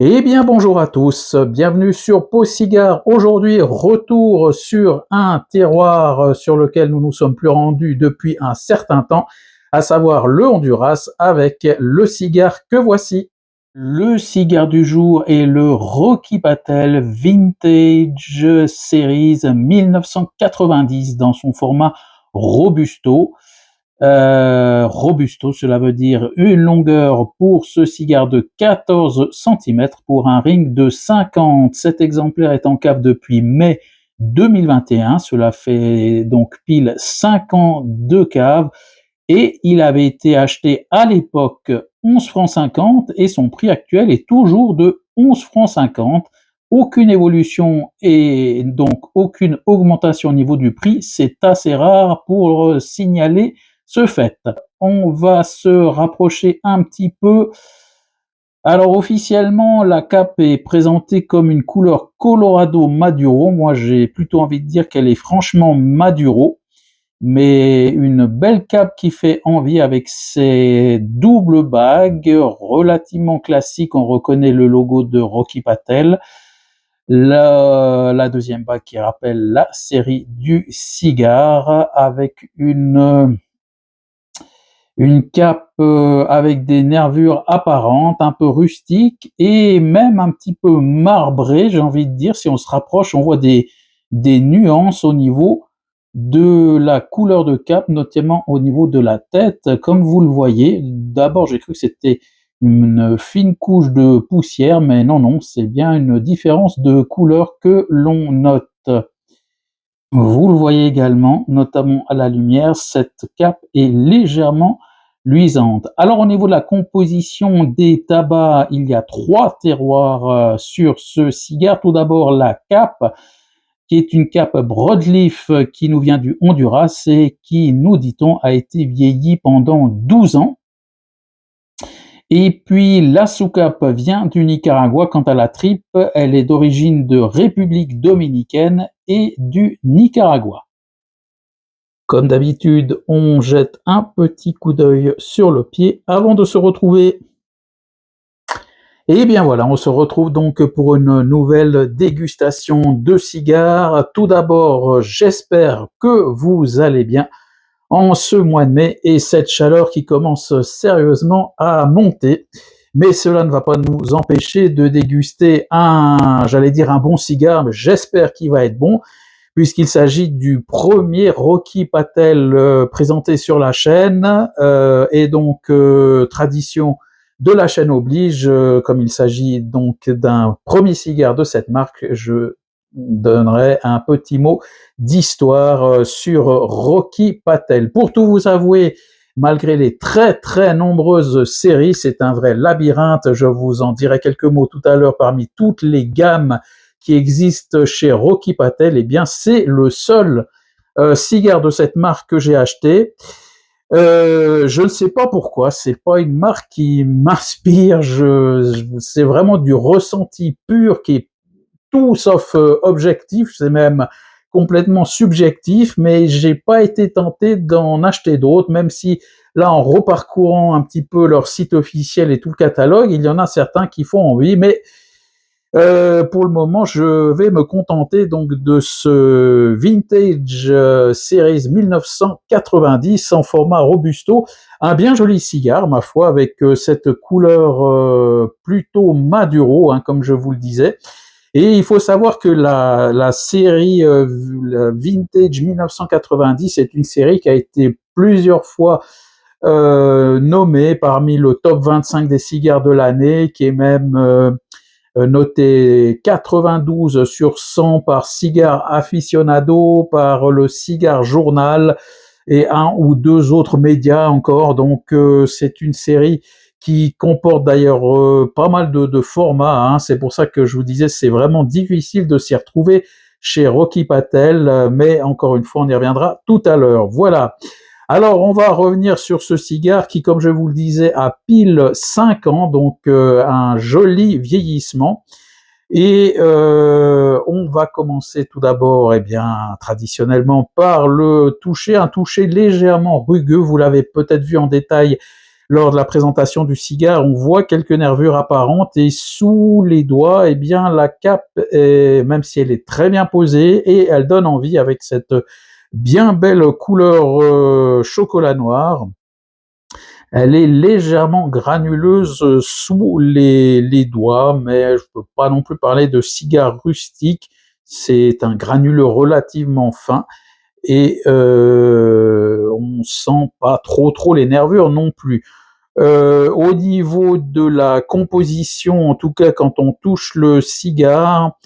Eh bien, bonjour à tous, bienvenue sur Pause Cigare. Aujourd'hui, retour sur un terroir sur lequel nous nous sommes plus rendus depuis un certain temps, à savoir le Honduras, avec le cigare que voici. Le cigare du jour est le Rocky Patel Vintage Series 1990 dans son format Robusto. Robusto, cela veut dire une longueur pour ce cigare de 14 centimètres pour un ring de 50. Cet exemplaire est en cave depuis mai 2021, cela fait donc pile 5 ans de cave et il avait été acheté à l'époque 11 francs 50 et son prix actuel est toujours de 11 francs 50. Aucune évolution et donc aucune augmentation au niveau du prix, c'est assez rare pour signaler ce fait. On va se rapprocher un petit peu. Alors officiellement, la cape est présentée comme une couleur Colorado Maduro. Moi, j'ai plutôt envie de dire qu'elle est franchement Maduro, mais une belle cape qui fait envie avec ses doubles bagues, relativement classiques. On reconnaît le logo de Rocky Patel. La deuxième bague qui rappelle la série du cigare avec une cape avec des nervures apparentes, un peu rustique et même un petit peu marbrée, j'ai envie de dire. Si on se rapproche, on voit des nuances au niveau de la couleur de cape, notamment au niveau de la tête, comme vous le voyez. D'abord, j'ai cru que c'était une fine couche de poussière, mais non, non, c'est bien une différence de couleur que l'on note. Vous le voyez également, notamment à la lumière, cette cape est légèrement luisante. Alors au niveau de la composition des tabacs, il y a 3 terroirs sur ce cigare. Tout d'abord la cape, qui est une cape broadleaf qui nous vient du Honduras et qui, nous dit-on, a été vieillie pendant 12 ans. Et puis la sous-cape vient du Nicaragua. Quant à la tripe, elle est d'origine de République dominicaine et du Nicaragua. Comme d'habitude, on jette un petit coup d'œil sur le pied avant de se retrouver. Et bien voilà, on se retrouve donc pour une nouvelle dégustation de cigares. Tout d'abord, j'espère que vous allez bien en ce mois de mai et cette chaleur qui commence sérieusement à monter. Mais cela ne va pas nous empêcher de déguster j'allais dire un bon cigare, mais j'espère qu'il va être bon, puisqu'il s'agit du premier Rocky Patel présenté sur la chaîne, et donc tradition de la chaîne oblige, comme il s'agit donc d'un premier cigare de cette marque, je donnerai un petit mot d'histoire sur Rocky Patel. Pour tout vous avouer, malgré les très très nombreuses séries, c'est un vrai labyrinthe, je vous en dirai quelques mots tout à l'heure. Parmi toutes les gammes qui existe chez Rocky Patel, eh bien c'est le seul cigare de cette marque que j'ai acheté. Je ne sais pas pourquoi, c'est pas une marque qui m'inspire, c'est vraiment du ressenti pur qui est tout sauf objectif, c'est même complètement subjectif, mais j'ai pas été tenté d'en acheter d'autres, même si là, en reparcourant un petit peu leur site officiel et tout le catalogue, il y en a certains qui font envie, mais pour le moment, je vais me contenter donc de ce Vintage Series 1990 en format Robusto. Un bien joli cigare, ma foi, avec cette couleur plutôt Maduro, hein, comme je vous le disais. Et il faut savoir que la série la Vintage 1990 est une série qui a été plusieurs fois nommée parmi le top 25 des cigares de l'année, qui est même noté 92 sur 100 par Cigar Aficionado, par le Cigar Journal et un ou deux autres médias encore. Donc c'est une série qui comporte d'ailleurs pas mal de formats, hein. C'est pour ça que je vous disais, c'est vraiment difficile de s'y retrouver chez Rocky Patel, mais encore une fois, on y reviendra tout à l'heure. Voilà. Alors, on va revenir sur ce cigare qui, comme je vous le disais, a pile 5 ans, donc un joli vieillissement. Et on va commencer tout d'abord, eh bien, traditionnellement par le toucher, un toucher légèrement rugueux. Vous l'avez peut-être vu en détail lors de la présentation du cigare, on voit quelques nervures apparentes et sous les doigts, eh bien, la cape, même si elle est très bien posée, et elle donne envie avec cette bien belle couleur chocolat noir. Elle est légèrement granuleuse sous les doigts, mais je peux pas non plus parler de cigare rustique. C'est un granuleux relativement fin et on sent pas trop les nervures non plus. Au niveau de la composition, en tout cas quand on touche le cigare,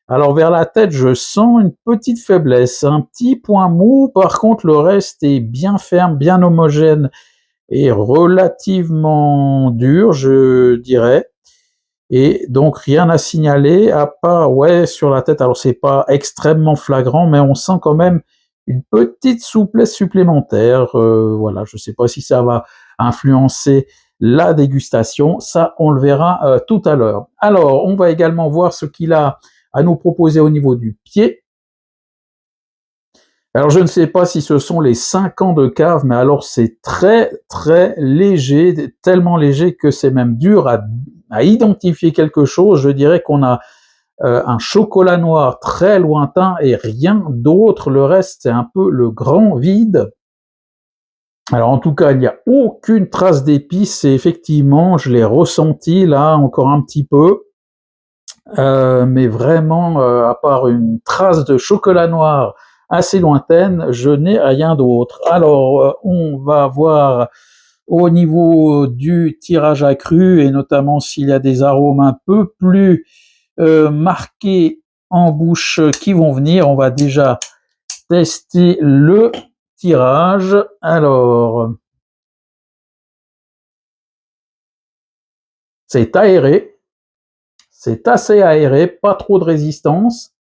alors vers la tête, je sens une petite faiblesse, un petit point mou. Par contre, le reste est bien ferme, bien homogène et relativement dur, je dirais. Et donc rien à signaler à part, ouais, sur la tête, alors c'est pas extrêmement flagrant, mais on sent quand même une petite souplesse supplémentaire. Voilà, je sais pas si ça va influencer la dégustation, ça on le verra tout à l'heure. Alors, on va également voir ce qu'il a à nous proposer au niveau du pied. Alors je ne sais pas si ce sont les 5 ans de cave, mais alors c'est très léger, tellement léger que c'est même dur à identifier quelque chose. Je dirais qu'on a un chocolat noir très lointain et rien d'autre. Le reste, c'est un peu le grand vide. Alors en tout cas, il n'y a aucune trace d'épices et effectivement, je l'ai ressenti là encore un petit peu. Mais vraiment, à part une trace de chocolat noir assez lointaine, je n'ai rien d'autre. Alors, on va voir au niveau du tirage accru et notamment s'il y a des arômes un peu plus marqués en bouche qui vont venir. On va déjà tester le tirage. Alors, c'est aéré, c'est assez aéré, pas trop de résistance.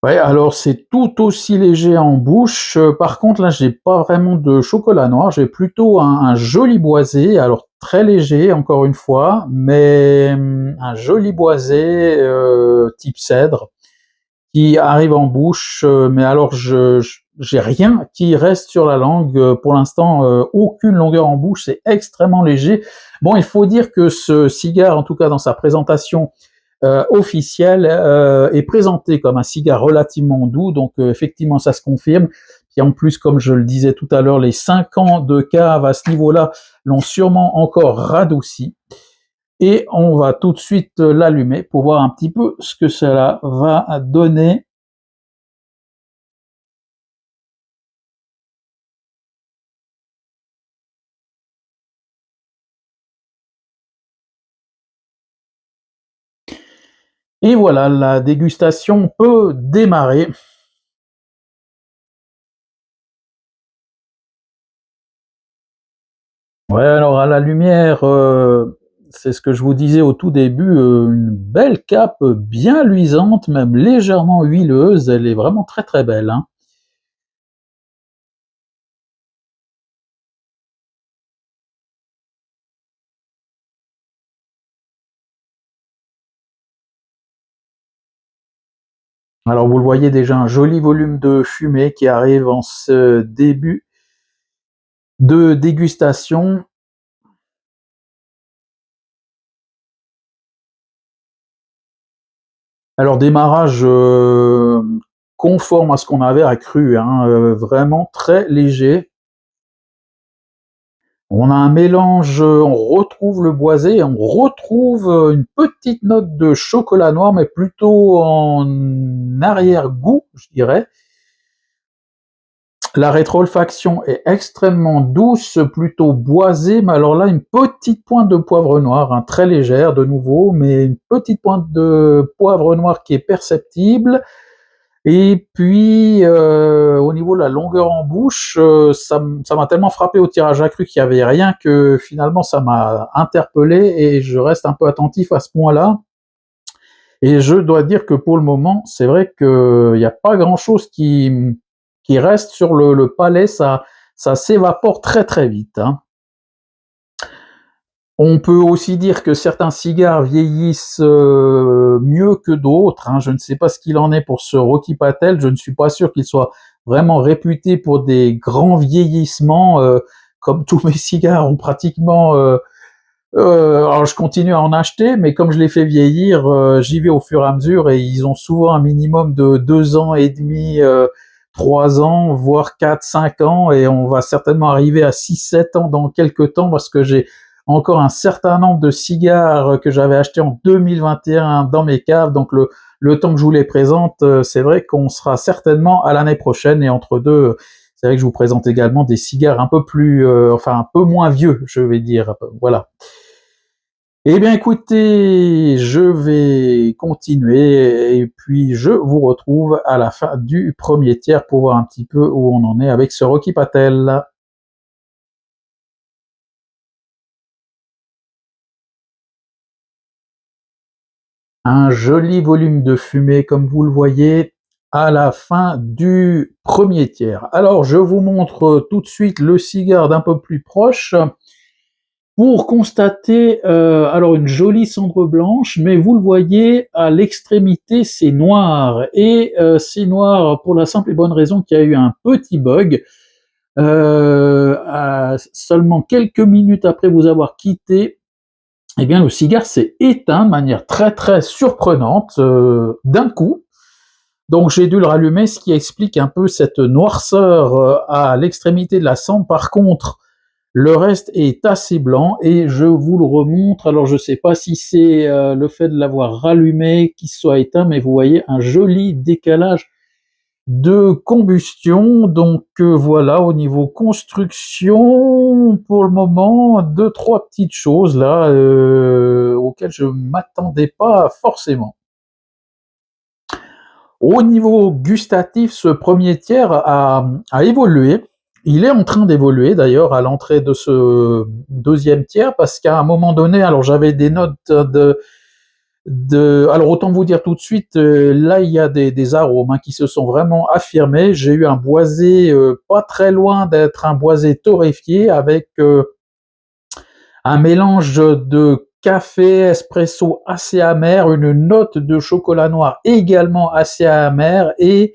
Ouais, alors c'est tout aussi léger en bouche. Par contre, là, j'ai pas vraiment de chocolat noir. J'ai plutôt un joli boisé. Alors très léger, encore une fois, mais un joli boisé type cèdre qui arrive en bouche. Mais alors, j'ai rien qui reste sur la langue. Pour l'instant, aucune longueur en bouche. C'est extrêmement léger. Bon, il faut dire que ce cigare, en tout cas dans sa présentation officiel est présenté comme un cigare relativement doux, donc effectivement ça se confirme. Et en plus, comme je le disais tout à l'heure, les 5 ans de cave à ce niveau-là l'ont sûrement encore radouci. Et on va tout de suite l'allumer pour voir un petit peu ce que cela va donner. Et voilà, la dégustation peut démarrer. Ouais, alors à la lumière, c'est ce que je vous disais au tout début, une belle cape bien luisante, même légèrement huileuse, elle est vraiment très belle, hein. Alors vous le voyez déjà, un joli volume de fumée qui arrive en ce début de dégustation. Alors démarrage conforme à ce qu'on avait accru, hein, vraiment très léger. On a un mélange, on retrouve le boisé, on retrouve une petite note de chocolat noir, mais plutôt en arrière-goût, je dirais. La rétroolfaction est extrêmement douce, plutôt boisée, mais alors là, une petite pointe de poivre noir, hein, très légère de nouveau, mais une petite pointe de poivre noir qui est perceptible. Et puis, au niveau de la longueur en bouche, ça m'a tellement frappé au tirage accru qu'il y avait rien que finalement ça m'a interpellé et je reste un peu attentif à ce point-là. Et je dois dire que pour le moment, c'est vrai qu'il n'y a pas grand-chose qui reste sur le palais, ça s'évapore très vite, hein. On peut aussi dire que certains cigares vieillissent mieux que d'autres, hein. Je ne sais pas ce qu'il en est pour ce Rocky Patel. Je ne suis pas sûr qu'il soit vraiment réputé pour des grands vieillissements. comme tous mes cigares ont pratiquement alors je continue à en acheter, mais comme je les fais vieillir, j'y vais au fur et à mesure et ils ont souvent un minimum de 2 ans et demi, 3 ans, voire 4, 5 ans et on va certainement arriver à 6, 7 ans dans quelques temps parce que j'ai encore un certain nombre de cigares que j'avais achetés en 2021 dans mes caves. Donc le temps que je vous les présente, c'est vrai qu'on sera certainement à l'année prochaine et entre deux, c'est vrai que je vous présente également des cigares un peu plus, enfin un peu moins vieux, je vais dire. Voilà. Eh bien, écoutez, je vais continuer et puis je vous retrouve à la fin du premier tiers pour voir un petit peu où on en est avec ce Rocky Patel. Un joli volume de fumée, comme vous le voyez, à la fin du premier tiers. Alors, je vous montre tout de suite le cigare d'un peu plus proche pour constater alors une jolie cendre blanche, mais vous le voyez à l'extrémité c'est noir et c'est noir pour la simple et bonne raison qu'il y a eu un petit bug seulement quelques minutes après vous avoir quitté. Eh bien le cigare s'est éteint de manière très très surprenante d'un coup. Donc j'ai dû le rallumer, ce qui explique un peu cette noirceur à l'extrémité de la cendre. Par contre, le reste est assez blanc et je vous le remontre. Alors je ne sais pas si c'est le fait de l'avoir rallumé qui soit éteint, mais vous voyez un joli décalage de combustion. Donc voilà, au niveau construction, pour le moment, deux, trois petites choses là auxquelles je m'attendais pas forcément. Au niveau gustatif, ce premier tiers a évolué. Il est en train d'évoluer d'ailleurs à l'entrée de ce deuxième tiers parce qu'à un moment donné, alors j'avais des notes alors autant vous dire tout de suite, là il y a des arômes qui se sont vraiment affirmés. J'ai eu un boisé pas très loin d'être un boisé torréfié avec un mélange de café espresso assez amer, une note de chocolat noir également assez amère et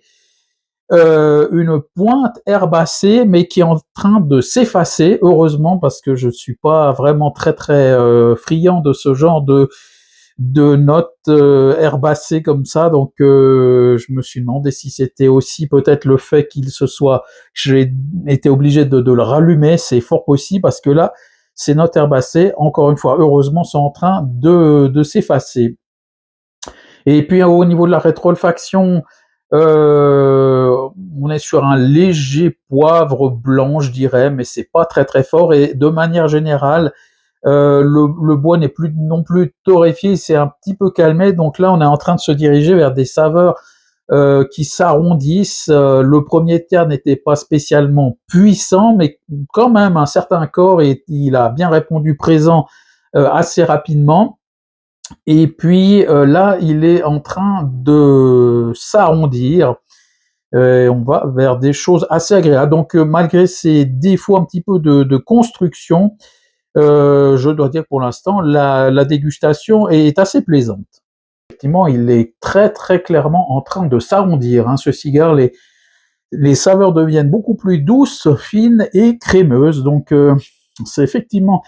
une pointe herbacée, mais qui est en train de s'effacer, heureusement, parce que je suis pas vraiment très très friand de ce genre de notes herbacées comme ça. Donc je me suis demandé si c'était aussi peut-être le fait qu'il se soit, j'ai été obligé de le rallumer, c'est fort possible parce que là, ces notes herbacées, encore une fois, heureusement, sont en train de s'effacer. Et puis au niveau de la rétroolfaction, on est sur un léger poivre blanc, je dirais, mais c'est pas très très fort. Et de manière générale, le bois n'est plus non plus torréfié, c'est un petit peu calmé. Donc là, on est en train de se diriger vers des saveurs qui s'arrondissent. Le premier tiers n'était pas spécialement puissant, mais quand même un certain corps et il a bien répondu présent assez rapidement. Et puis là, il est en train de s'arrondir. On va vers des choses assez agréables. Donc malgré ces défauts un petit peu de construction, je dois dire pour l'instant, la dégustation est assez plaisante. Effectivement, il est très très clairement en train de s'arrondir, hein, ce cigare. Les saveurs deviennent beaucoup plus douces, fines et crémeuses. Donc c'est effectivement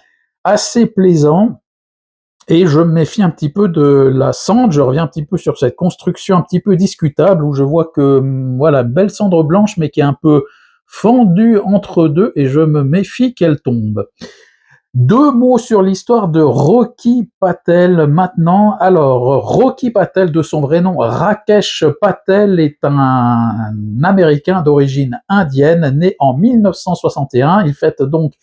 assez plaisant. Et je me méfie un petit peu de la cendre, je reviens un petit peu sur cette construction un petit peu discutable où je vois que voilà, belle cendre blanche mais qui est un peu fendue entre deux et je me méfie qu'elle tombe. Deux mots sur l'histoire de Rocky Patel maintenant. Alors, Rocky Patel, de son vrai nom, Rakesh Patel, est un Américain d'origine indienne, né en 1961. Il fête donc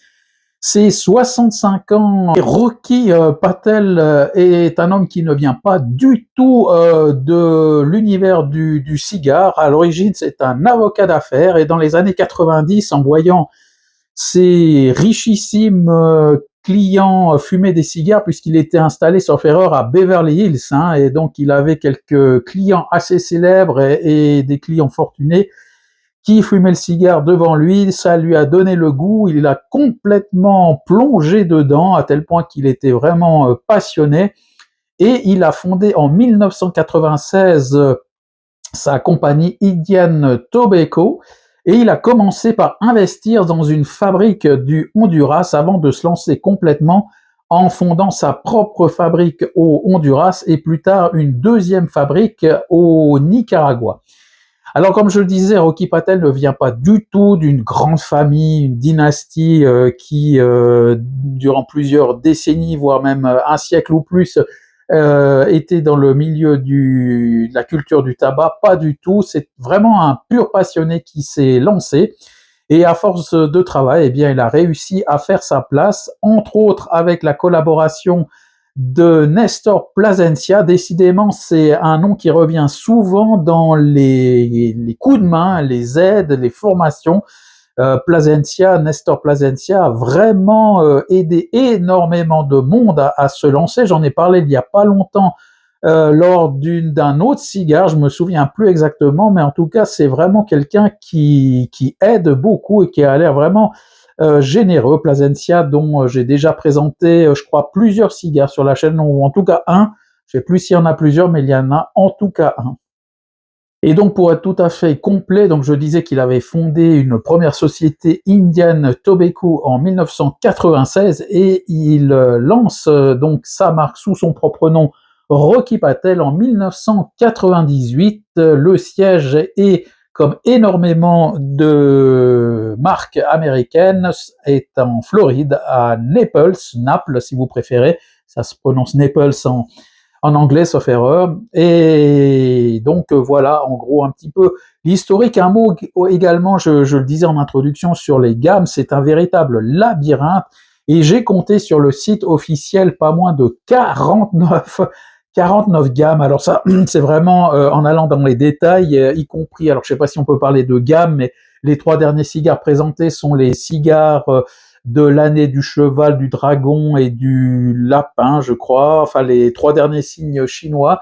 c'est 65 ans. Et Rocky Patel est un homme qui ne vient pas du tout de l'univers du cigare. À l'origine, c'est un avocat d'affaires et dans les années 90, en voyant ses richissimes clients fumer des cigares, puisqu'il était installé, sauf erreur, à Beverly Hills, hein, et donc il avait quelques clients assez célèbres et des clients fortunés qui fumait le cigare devant lui, ça lui a donné le goût, il a complètement plongé dedans, à tel point qu'il était vraiment passionné, et il a fondé en 1996 sa compagnie Indian Tobacco, Et il a commencé par investir dans une fabrique du Honduras avant de se lancer complètement en fondant sa propre fabrique au Honduras et plus tard une deuxième fabrique au Nicaragua. Alors, comme je le disais, Rocky Patel ne vient pas du tout d'une grande famille, une dynastie qui, durant plusieurs décennies, voire même un siècle ou plus, était dans le milieu de la culture du tabac. Pas du tout. C'est vraiment un pur passionné qui s'est lancé. Et à force de travail, eh bien, il a réussi à faire sa place, entre autres avec la collaboration de Nestor Plasencia. Décidément, c'est un nom qui revient souvent dans les coups de main, les aides, les formations. Nestor Plasencia a vraiment aidé énormément de monde à se lancer. J'en ai parlé il y a pas longtemps lors d'un autre cigare, je me souviens plus exactement, mais en tout cas, c'est vraiment quelqu'un qui aide beaucoup et qui a l'air vraiment généreux. Plasencia, dont j'ai déjà présenté, je crois, plusieurs cigares sur la chaîne, ou en tout cas un. Je sais plus s'il y en a plusieurs, mais il y en a en tout cas un. Et donc, pour être tout à fait complet, donc je disais qu'il avait fondé une première société Indian Tobacco en 1996 et il lance donc sa marque sous son propre nom, Rocky Patel, en 1998. Le siège est, comme énormément de marques américaines, est en Floride, à Naples si vous préférez. Ça se prononce Naples en anglais, sauf erreur. Et donc voilà, en gros, un petit peu l'historique. Un mot également, je le disais en introduction, sur les gammes, c'est un véritable labyrinthe. Et j'ai compté sur le site officiel pas moins de 49 gammes. Alors ça, c'est vraiment en allant dans les détails, y compris, alors je sais pas si on peut parler de gamme, mais les 3 derniers cigares présentés sont les cigares de l'année du cheval, du dragon et du lapin, je crois, enfin les 3 derniers signes chinois.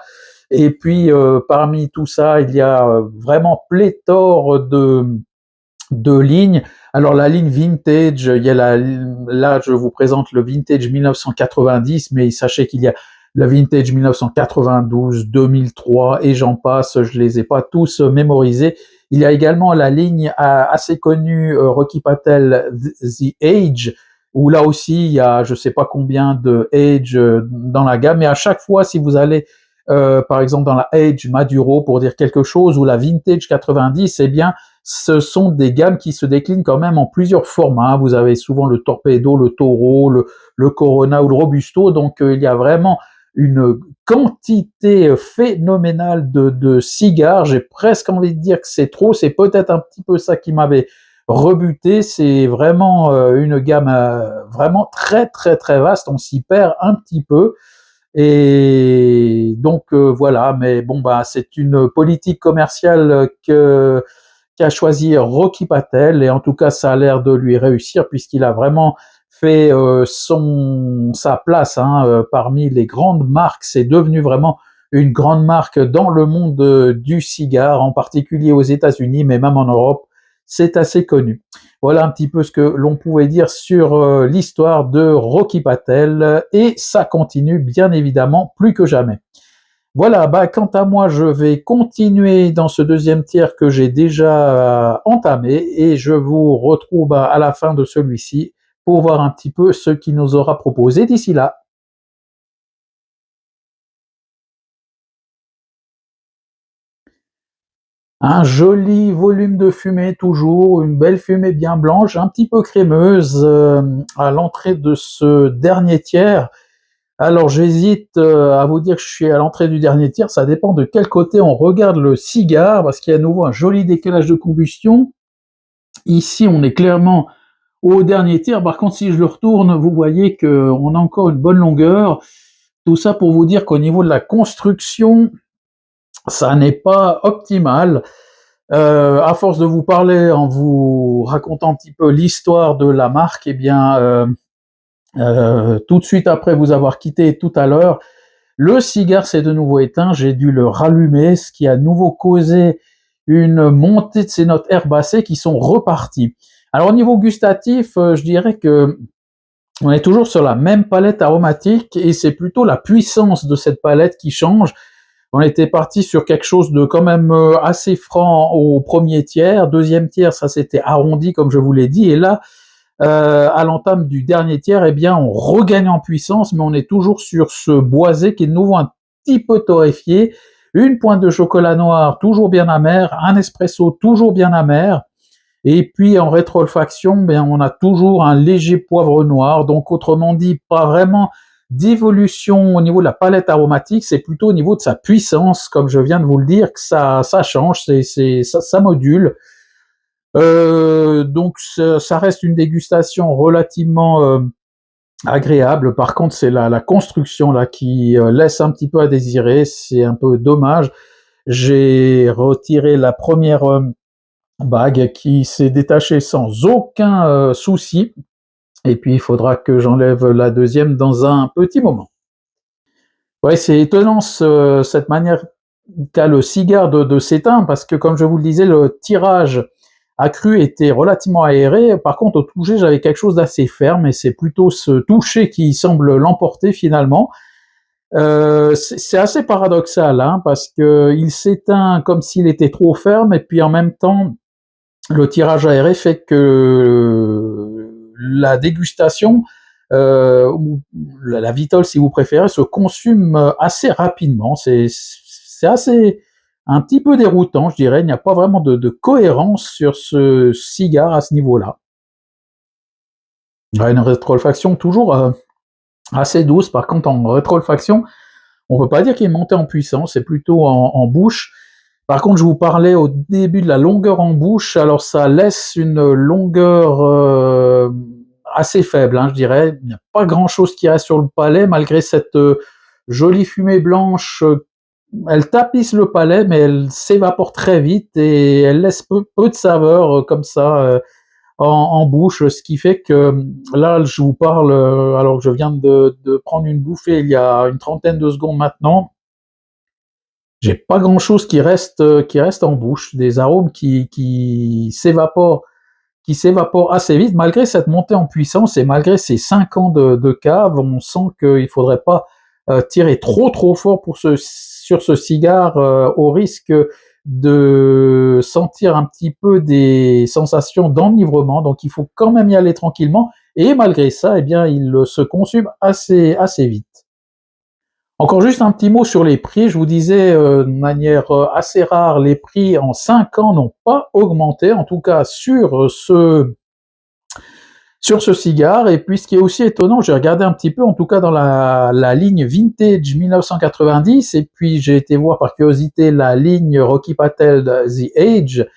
Et puis parmi tout ça, il y a vraiment pléthore de lignes. Alors la ligne vintage, il y a là je vous présente le vintage 1990, mais sachez qu'il y a le vintage 1992, 2003 et j'en passe, je les ai pas tous mémorisés. Il y a également la ligne assez connue Rocky Patel The Age, où là aussi il y a je sais pas combien de Age dans la gamme, mais à chaque fois si vous allez par exemple dans la Age Maduro pour dire quelque chose, ou la Vintage 90, eh bien ce sont des gammes qui se déclinent quand même en plusieurs formats. Vous avez souvent le Torpedo, le Toro, le Corona ou le Robusto, donc il y a vraiment une quantité phénoménale de cigares. J'ai presque envie de dire que c'est trop, c'est peut-être un petit peu ça qui m'avait rebuté. C'est vraiment une gamme vraiment très très très vaste, on s'y perd un petit peu. Et donc voilà, mais bon bah c'est une politique commerciale qu'a choisi Rocky Patel, et en tout cas ça a l'air de lui réussir puisqu'il a vraiment fait sa place parmi les grandes marques. C'est devenu vraiment une grande marque dans le monde du cigare, en particulier aux États-Unis, mais même en Europe, c'est assez connu. Voilà un petit peu ce que l'on pouvait dire sur l'histoire de Rocky Patel, et ça continue bien évidemment plus que jamais. Voilà, bah quant à moi, je vais continuer dans ce deuxième tiers que j'ai déjà entamé, et je vous retrouve à la fin de celui-ci pour voir un petit peu ce qu'il nous aura proposé d'ici là. Un joli volume de fumée toujours, une belle fumée bien blanche, un petit peu crémeuse à l'entrée de ce dernier tiers. Alors j'hésite à vous dire que je suis à l'entrée du dernier tiers, ça dépend de quel côté on regarde le cigare, parce qu'il y a à nouveau un joli décalage de combustion. Ici, on est clairement au dernier tiers. Par contre, si je le retourne, vous voyez qu'on a encore une bonne longueur. Tout ça pour vous dire qu'au niveau de la construction, ça n'est pas optimal. À force de vous parler, en vous racontant un petit peu l'histoire de la marque, eh bien, tout de suite après vous avoir quitté tout à l'heure, le cigare s'est de nouveau éteint. J'ai dû le rallumer, ce qui a de nouveau causé une montée de ces notes herbacées qui sont reparties. Alors au niveau gustatif, je dirais que on est toujours sur la même palette aromatique, et c'est plutôt la puissance de cette palette qui change. On était parti sur quelque chose de quand même assez franc au premier tiers. Deuxième tiers, ça s'était arrondi, comme je vous l'ai dit. Et là, à l'entame du dernier tiers, eh bien, on regagne en puissance, mais on est toujours sur ce boisé qui est de nouveau un petit peu torréfié. Une pointe de chocolat noir, toujours bien amer. Un espresso, toujours bien amer. Et puis en rétro-olfaction, ben, on a toujours un léger poivre noir. Donc autrement dit, pas vraiment d'évolution au niveau de la palette aromatique, c'est plutôt au niveau de sa puissance, comme je viens de vous le dire, que ça change, ça module. Donc ça reste une dégustation relativement agréable. Par contre, c'est la construction là qui laisse un petit peu à désirer. C'est un peu dommage. J'ai retiré la première bague qui s'est détachée sans aucun souci. Et puis, il faudra que j'enlève la deuxième dans un petit moment. Ouais, c'est étonnant cette manière qu'a le cigare de s'éteindre, parce que comme je vous le disais, le tirage accru était relativement aéré. Par contre, au toucher, j'avais quelque chose d'assez ferme, et c'est plutôt ce toucher qui semble l'emporter finalement. C'est assez paradoxal, hein, parce que il s'éteint comme s'il était trop ferme, et puis en même temps, le tirage aéré fait que la dégustation, ou la vitole si vous préférez, se consume assez rapidement. C'est assez un petit peu déroutant, je dirais. Il n'y a pas vraiment de cohérence sur ce cigare à ce niveau-là. Il y a une rétro-olfaction toujours assez douce. Par contre, en rétro-olfaction, on ne peut pas dire qu'il est monté en puissance, c'est plutôt en bouche. Par contre, je vous parlais au début de la longueur en bouche, alors ça laisse une longueur assez faible, hein, je dirais. Il n'y a pas grand-chose qui reste sur le palais, malgré cette jolie fumée blanche. Elle tapisse le palais, mais elle s'évapore très vite et elle laisse peu de saveur comme ça en bouche, ce qui fait que là, je vous parle, alors que je viens de prendre une bouffée il y a une trentaine de secondes maintenant. J'ai pas grand-chose qui reste en bouche, des arômes qui s'évaporent assez vite, malgré cette montée en puissance et malgré ces 5 ans de cave. On sent qu'il faudrait pas tirer trop fort sur ce cigare, au risque de sentir un petit peu des sensations d'enivrement. Donc il faut quand même y aller tranquillement, et malgré ça, eh bien, il se consume assez vite. Encore juste un petit mot sur les prix. Je vous disais, de manière assez rare, les prix en 5 ans n'ont pas augmenté, en tout cas sur ce cigare. Et puis ce qui est aussi étonnant, j'ai regardé un petit peu, en tout cas dans la ligne Vintage 1990, et puis j'ai été voir par curiosité la ligne Rocky Patel The Age,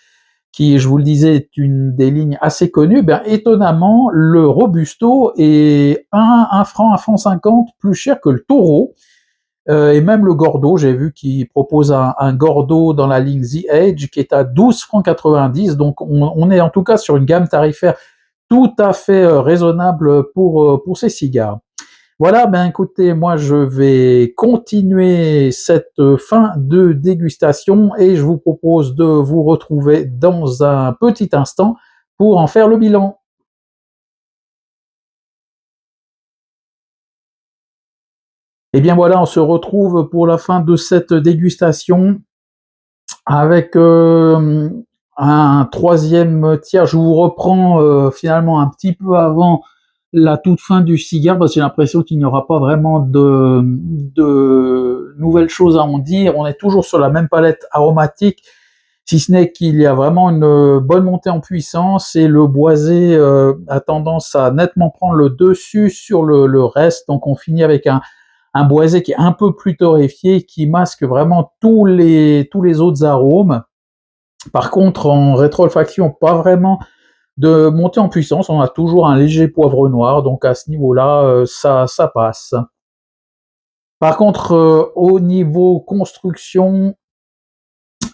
qui, je vous le disais, est une des lignes assez connues. Ben, étonnamment, le Robusto est 1 franc 50 plus cher que le Toro. Et même le Gordo, j'ai vu qu'il propose un Gordo dans la ligne The Edge qui est à 12 francs 90. Donc on est en tout cas sur une gamme tarifaire tout à fait raisonnable pour ces cigares. Voilà, ben écoutez, moi je vais continuer cette fin de dégustation, et je vous propose de vous retrouver dans un petit instant pour en faire le bilan. Et bien voilà, on se retrouve pour la fin de cette dégustation avec un troisième tiers. Je vous reprends finalement un petit peu avant la toute fin du cigare, parce que j'ai l'impression qu'il n'y aura pas vraiment de nouvelles choses à en dire. On est toujours sur la même palette aromatique, si ce n'est qu'il y a vraiment une bonne montée en puissance, et le boisé a tendance à nettement prendre le dessus sur le reste. Donc on finit avec un boisé qui est un peu plus torréfié, qui masque vraiment tous les autres arômes. Par contre, en rétro-olfaction, pas vraiment de montée en puissance. On a toujours un léger poivre noir, donc à ce niveau-là, ça passe. Par contre, au niveau construction,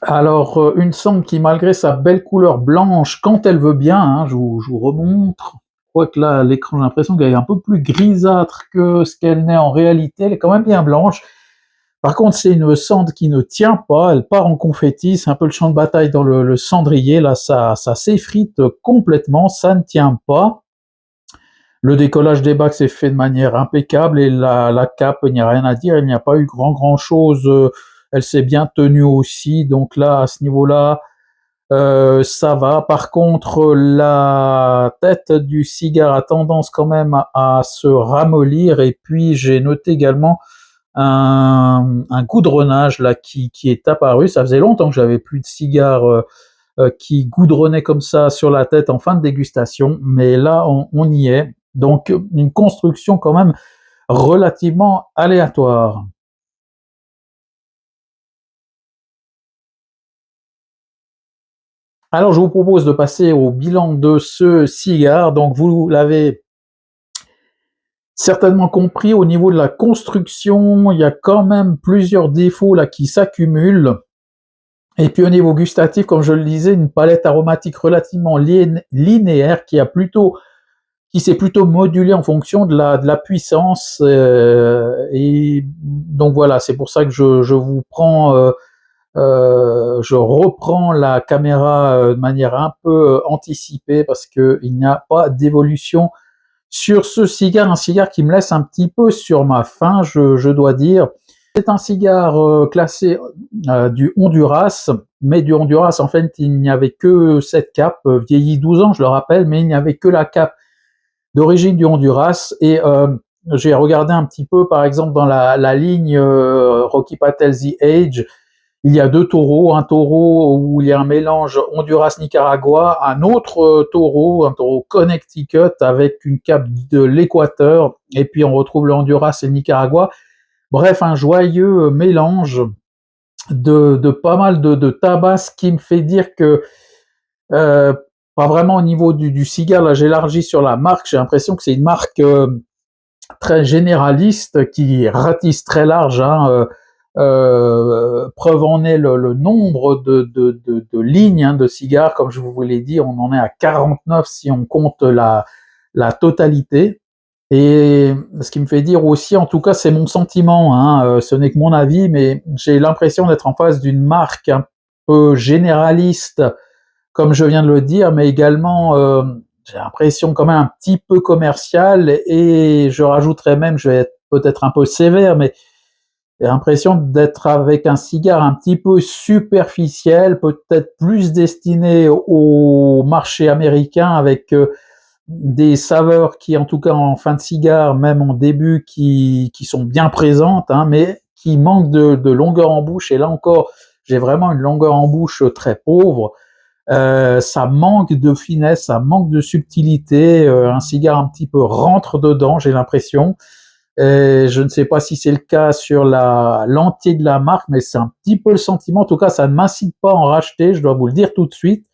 alors une cendre qui, malgré sa belle couleur blanche, quand elle veut bien, hein, je vous remontre. Je crois que là, à l'écran, j'ai l'impression qu'elle est un peu plus grisâtre que ce qu'elle n'est en réalité. Elle est quand même bien blanche. Par contre, c'est une cendre qui ne tient pas, elle part en confetti, c'est un peu le champ de bataille dans le cendrier. Là, ça s'effrite complètement, ça ne tient pas. Le décollage des bacs s'est fait de manière impeccable, et la cape, il n'y a rien à dire, il n'y a pas eu grand chose elle s'est bien tenue aussi, donc là, à ce niveau-là, ça va. Par contre, la tête du cigare a tendance quand même à se ramollir, et puis j'ai noté également un goudronnage là qui est apparu. Ça faisait longtemps que j'avais plus de cigare qui goudronnait comme ça sur la tête en fin de dégustation, mais là on y est. Donc une construction quand même relativement aléatoire. Alors je vous propose de passer au bilan de ce cigare. Donc vous l'avez certainement compris, au niveau de la construction, il y a quand même plusieurs défauts là qui s'accumulent. Et puis au niveau gustatif, comme je le disais, une palette aromatique relativement linéaire qui s'est plutôt modulée en fonction de la puissance. Et donc voilà, c'est pour ça que je vous prends, je reprends la caméra de manière un peu anticipée, parce que il n'y a pas d'évolution sur ce cigare, un cigare qui me laisse un petit peu sur ma faim, je dois dire. C'est un cigare classé du Honduras, mais du Honduras, en fait, il n'y avait que cette cape, vieillie 12 ans, je le rappelle, mais il n'y avait que la cape d'origine du Honduras. Et j'ai regardé un petit peu, par exemple, dans la ligne Rocky Patel The Age, il y a deux taureaux, un taureau où il y a un mélange Honduras-Nicaragua, un autre taureau, un taureau Connecticut avec une cape de l'Équateur, et puis on retrouve le Honduras et le Nicaragua. Bref, un joyeux mélange de pas mal de tabac, ce qui me fait dire que, euh, pas vraiment au niveau du cigare, là j'élargis sur la marque, j'ai l'impression que c'est une marque très généraliste qui ratisse très large, hein, preuve en est le nombre de lignes, hein, de cigares, comme je vous l'ai dit, on en est à 49 si on compte la totalité. Et ce qui me fait dire aussi, en tout cas c'est mon sentiment, hein, ce n'est que mon avis, mais j'ai l'impression d'être en face d'une marque un peu généraliste, comme je viens de le dire, mais également j'ai l'impression quand même un petit peu commerciale, et je rajouterais même, je vais être peut-être un peu sévère, mais j'ai l'impression d'être avec un cigare un petit peu superficiel, peut-être plus destiné au marché américain, avec des saveurs qui, en tout cas en fin de cigare, même en début, qui sont bien présentes, hein, mais qui manquent de longueur en bouche. Et là encore, j'ai vraiment une longueur en bouche très pauvre. Ça manque de finesse, ça manque de subtilité. Un cigare un petit peu rentre dedans, j'ai l'impression. Je ne sais pas si c'est le cas sur l'entier de la marque, mais c'est un petit peu le sentiment. En tout cas, ça ne m'incite pas à en racheter, je dois vous le dire tout de suite.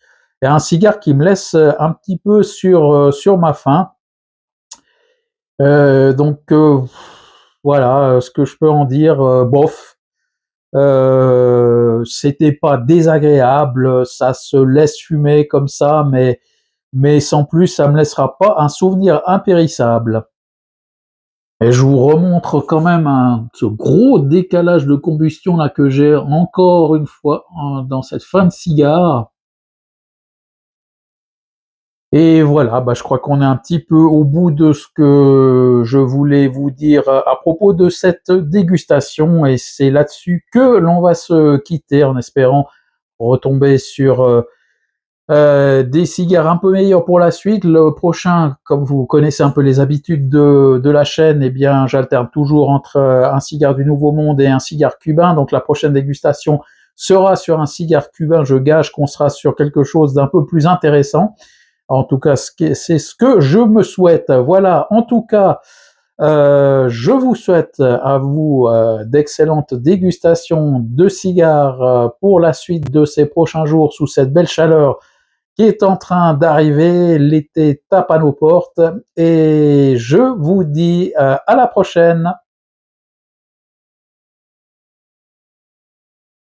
Et un cigare qui me laisse un petit peu sur ma faim. Donc voilà, ce que je peux en dire, bof. C'était pas désagréable, ça se laisse fumer comme ça, mais sans plus, ça me laissera pas un souvenir impérissable. Et je vous remontre quand même ce gros décalage de combustion là que j'ai encore une fois dans cette fin de cigare. Et voilà, bah, je crois qu'on est un petit peu au bout de ce que je voulais vous dire à propos de cette dégustation, et c'est là-dessus que l'on va se quitter, en espérant retomber sur des cigares un peu meilleurs pour la suite. Le prochain, comme vous connaissez un peu les habitudes de la chaîne, eh bien, j'alterne toujours entre un cigare du Nouveau Monde et un cigare cubain. Donc la prochaine dégustation sera sur un cigare cubain. Je gage qu'on sera sur quelque chose d'un peu plus intéressant. En tout cas, c'est ce que je me souhaite. Voilà, en tout cas, je vous souhaite à vous d'excellentes dégustations de cigares pour la suite de ces prochains jours sous cette belle chaleur qui est en train d'arriver. L'été tape à nos portes, et je vous dis à la prochaine.